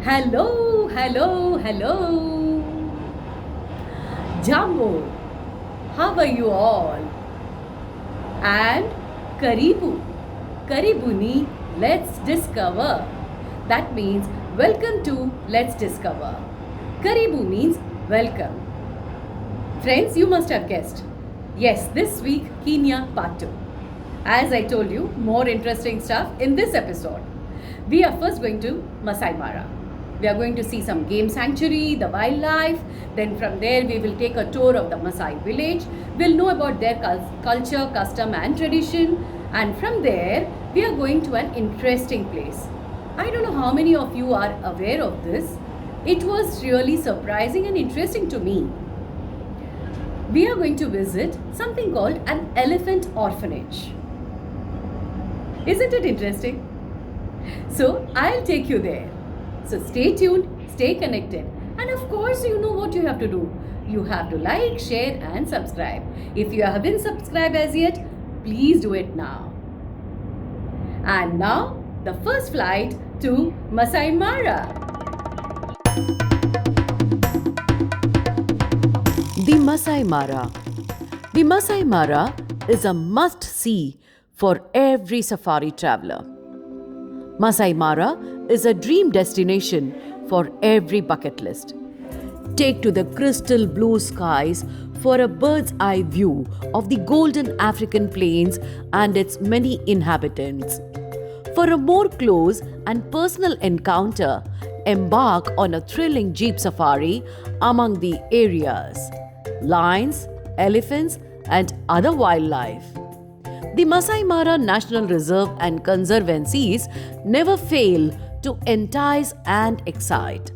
Hello, hello, hello. Jambo, how are you all? And Karibu, Karibuni, let's discover. That means welcome to Let's Discover. Karibu means welcome. Friends, you must have guessed. Yes, this week, Kenya Part 2. As I told you, more interesting stuff in this episode. We are first going to Masai Mara. We are going to see some game sanctuary, the wildlife. Then from there we will take a tour of the Masai village. We'll know about their culture, custom and tradition. And from there we are going to an interesting place. I don't know how many of you are aware of this. It was really surprising and interesting to me. We are going to visit something called an elephant orphanage. Isn't it interesting? So I'll take you there. So stay tuned, stay connected, and of course you know what you have to do. You have to like, share and subscribe. If you haven't subscribed as yet, please do it now. And now the first flight to Masai Mara. The Masai Mara. The Masai Mara is a must-see for every safari traveler. Masai Mara is a dream destination for every bucket list. Take to the crystal blue skies for a bird's eye view of the golden African plains and its many inhabitants. For a more close and personal encounter, embark on a thrilling jeep safari among the areas, lions, elephants, and other wildlife. The Masai Mara National Reserve and Conservancies never fail to entice and excite.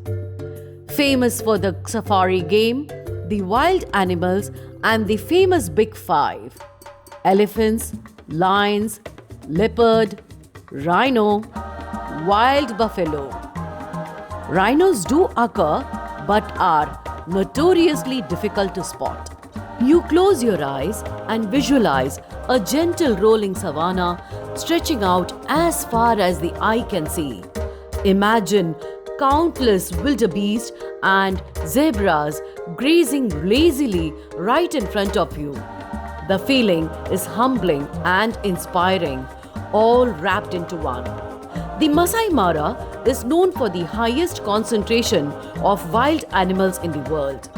Famous for the safari game, the wild animals, and the famous Big Five: elephants, lions, leopard, rhino, wild buffalo. Rhinos do occur but are notoriously difficult to spot. You close your eyes and visualize a gentle rolling savannah stretching out as far as the eye can see. Imagine countless wildebeest and zebras grazing lazily right in front of you. The feeling is humbling and inspiring, all wrapped into one. The Masai Mara is known for the highest concentration of wild animals in the world.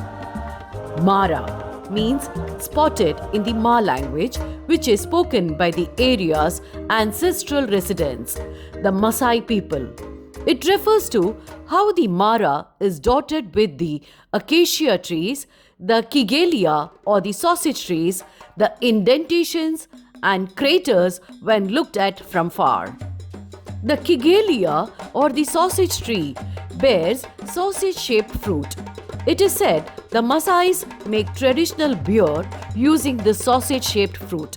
Mara means spotted in the Ma language, which is spoken by the area's ancestral residents, the Maasai people. It refers to how the Mara is dotted with the acacia trees, the kigelia or the sausage trees, the indentations and craters when looked at from far. The kigelia or the sausage tree bears sausage-shaped fruit. It is said the Maasais make traditional beer using the sausage-shaped fruit,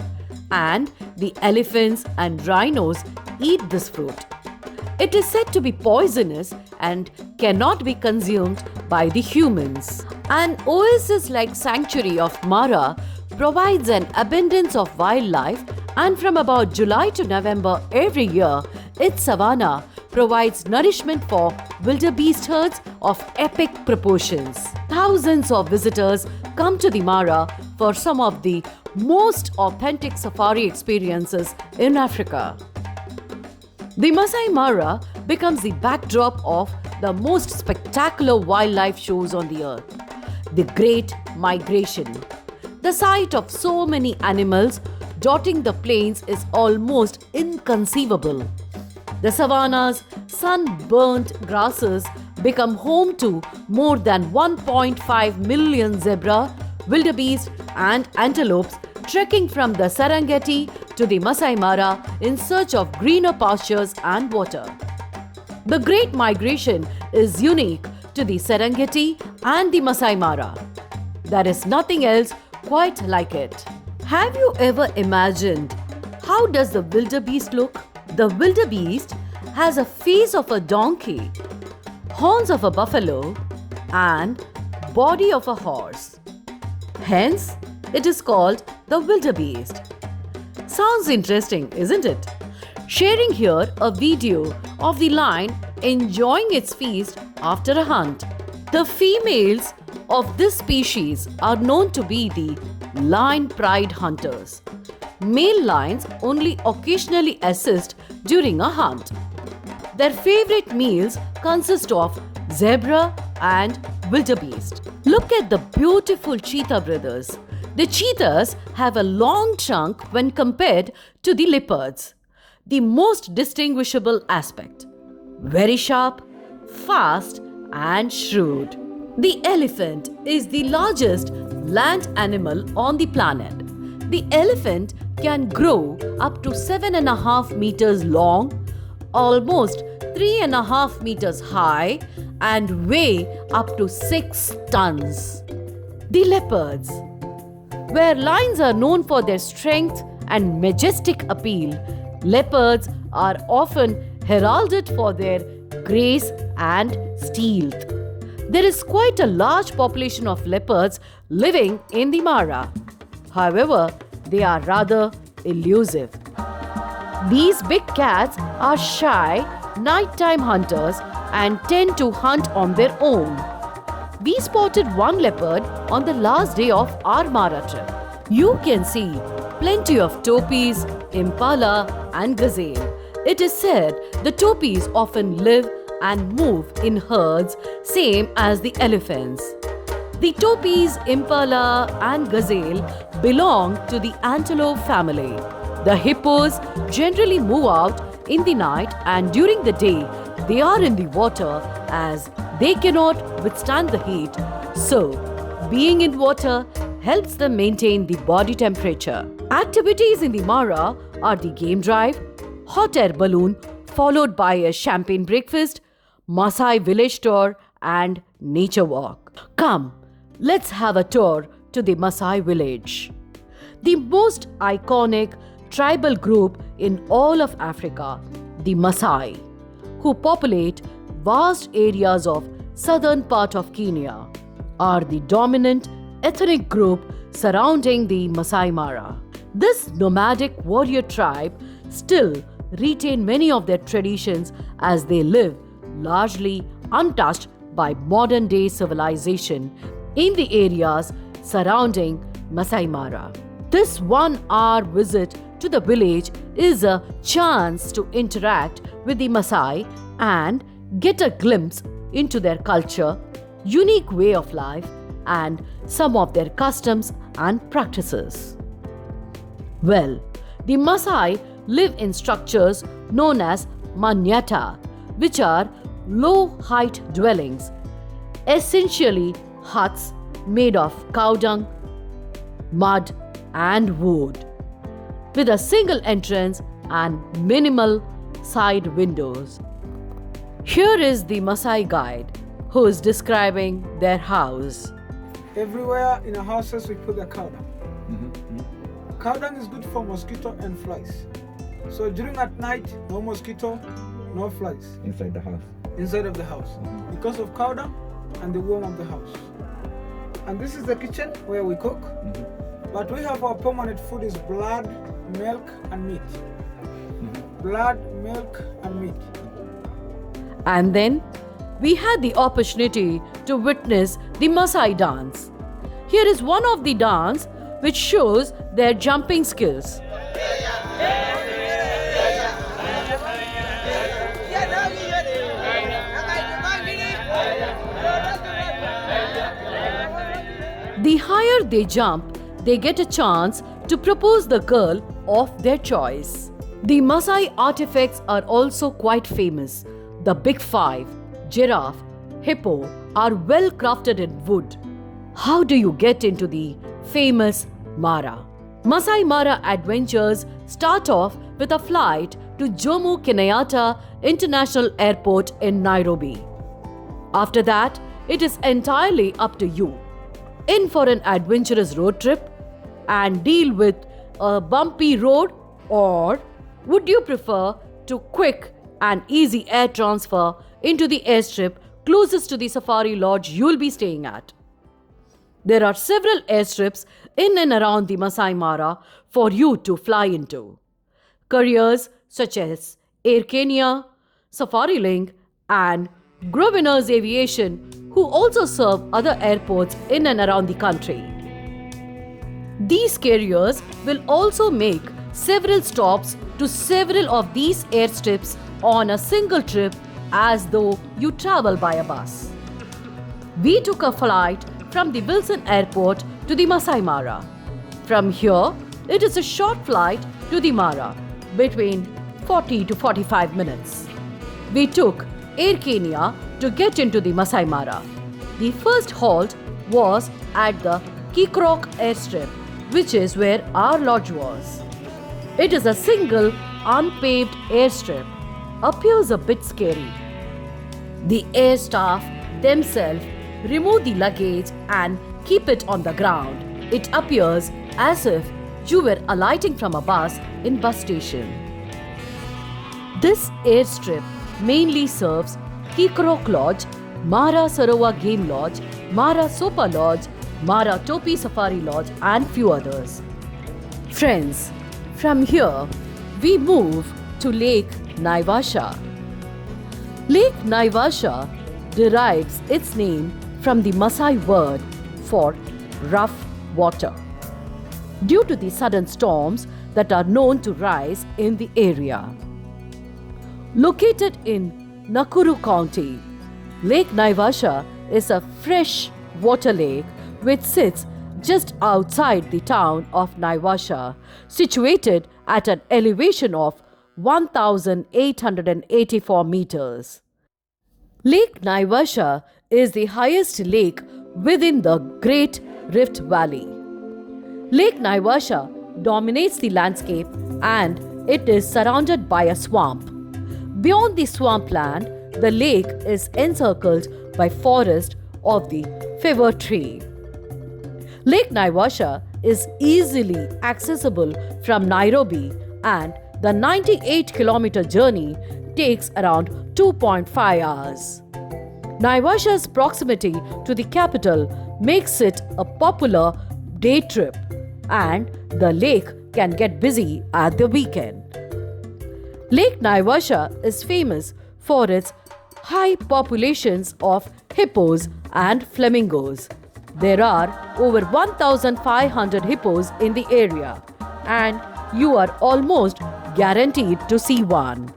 and the elephants and rhinos eat this fruit. It is said to be poisonous and cannot be consumed by the humans. An oasis-like sanctuary of Mara provides an abundance of wildlife, and from about July to November every year, its savanna provides nourishment for wildebeest herds of epic proportions. Thousands of visitors come to the Mara for some of the most authentic safari experiences in Africa. The Masai Mara becomes the backdrop of the most spectacular wildlife shows on the earth, the Great Migration. The sight of so many animals dotting the plains is almost inconceivable. The savanna's sun-burnt grasses become home to more than 1.5 million zebra, wildebeest and antelopes trekking from the Serengeti to the Masai Mara in search of greener pastures and water. The Great Migration is unique to the Serengeti and the Masai Mara. There is nothing else quite like it. Have you ever imagined how does the wildebeest look? The wildebeest has a face of a donkey, horns of a buffalo, and body of a horse. Hence, it is called the wildebeest. Sounds interesting, isn't it? Sharing here a video of the lion enjoying its feast after a hunt. The females of this species are known to be the lion pride hunters. Male lions only occasionally assist during a hunt. Their favorite meals consist of zebra and wildebeest. Look at the beautiful cheetah brothers. The cheetahs have a long trunk when compared to the leopards. The most distinguishable aspect. Very sharp, fast, and shrewd. The elephant is the largest land animal on the planet. The elephant can grow up to 7.5 meters long, almost 3.5 meters high, and weigh up to 6 tons. The leopards. Where lions are known for their strength and majestic appeal, leopards are often heralded for their grace and stealth. There is quite a large population of leopards living in the Mara. However, they are rather elusive. These big cats are shy, nighttime hunters and tend to hunt on their own. We spotted one leopard on the last day of our Mara trip. You can see plenty of topis, impala and gazelle. It is said the topis often live and move in herds, same as the elephants. The topis, impala and gazelle belong to the antelope family. The hippos generally move out in the night, and during the day they are in the water as they cannot withstand the heat. So, being in water helps them maintain the body temperature. Activities in the Mara are the game drive, hot air balloon followed by a champagne breakfast, Maasai village tour and nature walk. Come, let's have a tour to the Maasai village. The most iconic tribal group in all of Africa, the Maasai, who populate vast areas of southern part of Kenya, are the dominant ethnic group surrounding the Masai Mara. This nomadic warrior tribe still retain many of their traditions as they live largely untouched by modern day civilization in the areas surrounding Masai Mara. This 1-hour visit to the village is a chance to interact with the Maasai and get a glimpse into their culture, unique way of life, and some of their customs and practices. Well, the Maasai live in structures known as manyata, which are low-height dwellings, essentially huts made of cow dung, mud, and wood, with a single entrance and minimal side windows. Here is the Maasai guide who is describing their house. Everywhere in our houses we put the cow dung. Cow dung is good for mosquito and flies. So during at night, no mosquito, no flies. Inside the house. Inside of the house. Because of cow dung and the warmth of the house. And this is the kitchen where we cook. But we have our permanent food is blood, milk and meat. Blood, milk and meat. And then we had the opportunity to witness the Maasai dance. Here is one of the dance which shows their jumping skills. The higher they jump, they get a chance to propose the girl of their choice. The Maasai artifacts are also quite famous. The Big Five, giraffe, hippo are well crafted in wood. How do you get into the famous Mara? Masai Mara adventures start off with a flight to Jomo Kenyatta International Airport in Nairobi. After that, it is entirely up to you. In for an adventurous road trip and deal with a bumpy road, or would you prefer to quick and easy air transfer into the airstrip closest to the safari lodge you'll be staying at? There are several airstrips in and around the Masai Mara for you to fly into. Carriers such as Air Kenya, Safari Link and Grovener's Aviation, who also serve other airports in and around the country. These carriers will also make several stops to several of these airstrips on a single trip as though you travel by a bus. We took a flight from the Wilson Airport to the Masai Mara. From here, it is a short flight to the Mara, between 40 to 45 minutes. We took Air Kenya to get into the Masai Mara. The first halt was at the Kikrok airstrip, which is where our lodge was. It is a single, unpaved airstrip. Appears a bit scary. The air staff themselves remove the luggage and keep it on the ground. It appears as if you were alighting from a bus in bus station. This airstrip mainly serves Kikrok Lodge, Mara Sarowa Game Lodge, Mara Sopa Lodge, Mara Topi Safari Lodge and few others. Friends, from here we move to Lake Naivasha. Lake Naivasha derives its name from the Maasai word for rough water, due to the sudden storms that are known to rise in the area. Located in Nakuru County, Lake Naivasha is a fresh water lake which sits just outside the town of Naivasha, situated at an elevation of 1,884 meters. Lake Naivasha is the highest lake within the Great Rift Valley. Lake Naivasha dominates the landscape and it is surrounded by a swamp. Beyond the swampland, the lake is encircled by forest of the fever tree. Lake Naivasha is easily accessible from Nairobi and the 98-kilometer journey takes around 2.5 hours. Naivasha's proximity to the capital makes it a popular day trip, and the lake can get busy at the weekend. Lake Naivasha is famous for its high populations of hippos and flamingos. There are over 1,500 hippos in the area, and you are almost guaranteed to see one.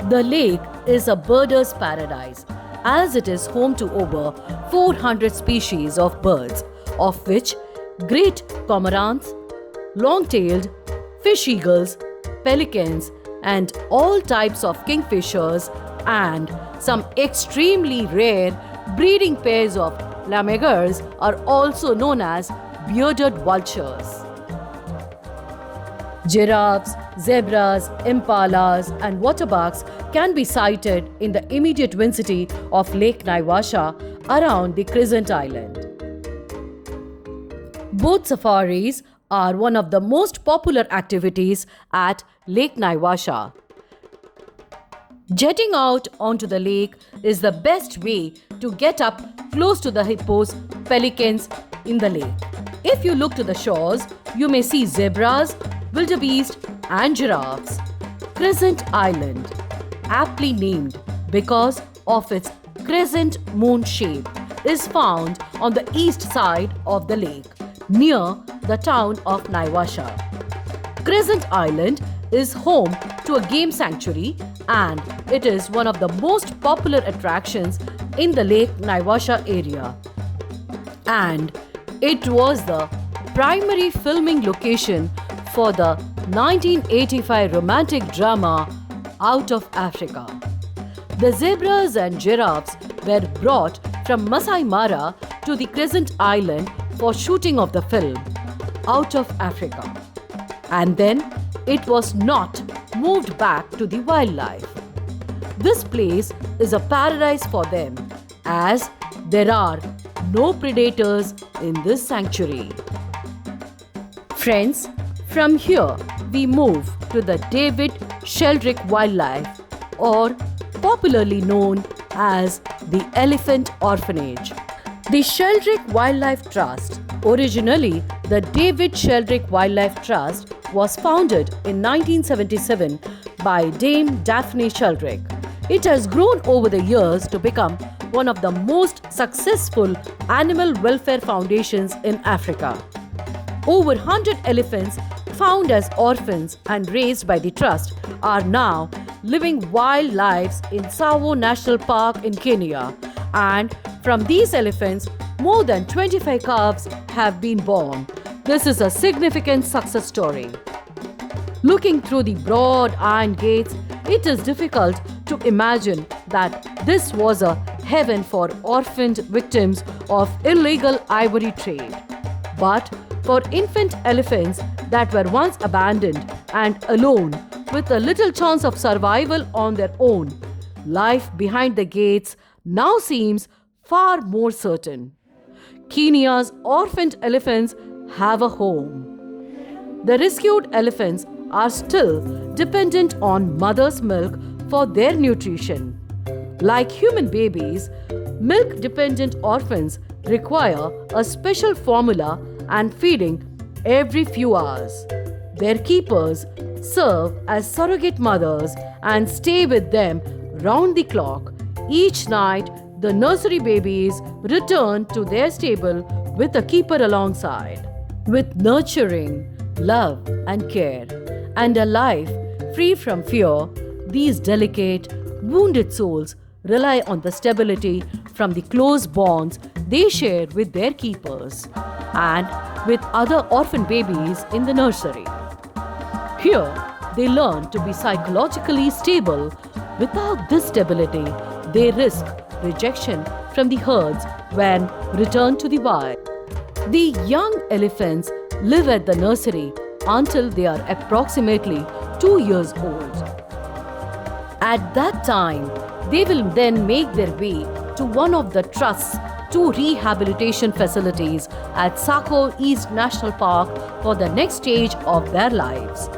The lake is a birder's paradise, as it is home to over 400 species of birds, of which great cormorants, long-tailed, fish eagles, pelicans, and all types of kingfishers, and some extremely rare breeding pairs of lammergeiers are also known as bearded vultures. Giraffes, zebras, impalas, and waterbucks can be sighted in the immediate vicinity of Lake Naivasha around the Crescent Island. Boat safaris are one of the most popular activities at Lake Naivasha. Jetting out onto the lake is the best way to get up close to the hippos, pelicans in the lake. If you look to the shores, you may see zebras, wildebeest, and giraffes. Crescent Island, aptly named because of its crescent moon shape, is found on the east side of the lake, near the town of Naivasha. Crescent Island is home to a game sanctuary, and it is one of the most popular attractions in the Lake Naivasha area. And it was the primary filming location for the 1985 romantic drama Out of Africa. The zebras and giraffes were brought from Masai Mara to the Crescent Island for shooting of the film Out of Africa, and then it was not moved back to the wildlife. This place is a paradise for them, as there are no predators in this sanctuary. Friends, from here we move to the David Sheldrick Wildlife, or popularly known as the Elephant Orphanage. The Sheldrick Wildlife Trust, originally the David Sheldrick Wildlife Trust, was founded in 1977 by Dame Daphne Sheldrick. It has grown over the years to become one of the most successful animal welfare foundations in Africa. Over 100 elephants found as orphans and raised by the trust are now living wild lives in Tsavo National Park in Kenya, and from these elephants, more than 25 calves have been born. This is a significant success story. Looking through the broad iron gates, it is difficult to imagine that this was a heaven for orphaned victims of illegal ivory trade. But for infant elephants that were once abandoned and alone with a little chance of survival on their own, life behind the gates now seems far more certain. Kenya's orphaned elephants have a home. The rescued elephants are still dependent on mother's milk for their nutrition. Like human babies, milk-dependent orphans require a special formula and feeding every few hours. Their keepers serve as surrogate mothers and stay with them round the clock. Each night, the nursery babies return to their stable with a keeper alongside. With nurturing, love, and care, and a life free from fear, these delicate, wounded souls rely on the stability from the close bonds they share with their keepers and with other orphan babies in the nursery. Here, they learn to be psychologically stable. Without this stability, they risk rejection from the herds when returned to the wild. The young elephants live at the nursery until they are approximately 2 years old. At that time, they will then make their way to one of the Trust's 2 rehabilitation facilities at Tsavo East National Park for the next stage of their lives.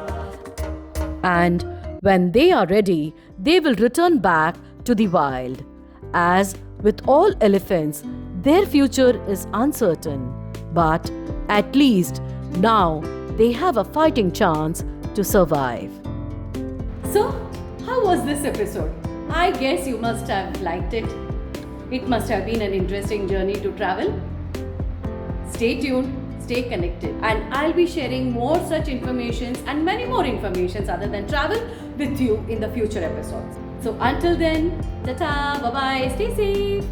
And when they are ready, they will return back to the wild. As with all elephants, their future is uncertain, but at least now they have a fighting chance to survive. So, how was this episode? I guess you must have liked it. It must have been an interesting journey to travel. Stay tuned, stay connected, and I'll be sharing more such informations and many more informations other than travel with you in the future episodes. So until then, ta-ta, bye-bye, stay safe.